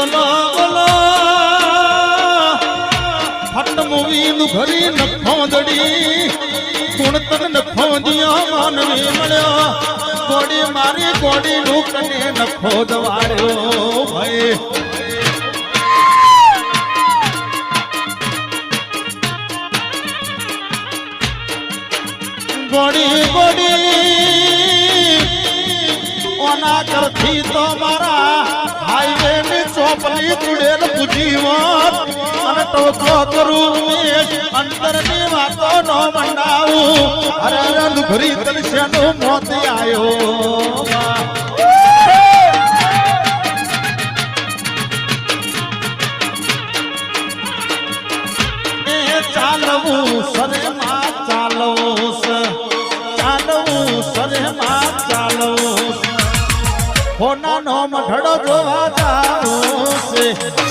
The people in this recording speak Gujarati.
બોલો બોલો ફટ મૂવી નું ઘરી નખો દડી ગુણ તન નખો દિયો માનવી મળ્યો ગોડી મારી ગોડી નું કને નખો દવાડ્યો ભાઈ ગોડી ગોડી ઓના કરથી તો મારા હાઈવે ની ચોપલી જુડેલ પૂજીવત અને ટોકો કરું અંતર ની વાતો નો મંડાવું અરે રંગ ઘરી તલસ્યાનો મોત આયો ચાલવું સરે માં ચાલવું ચાલવું સરે માં ચાલવું હોના નો મઢડો જોવા જાવું છે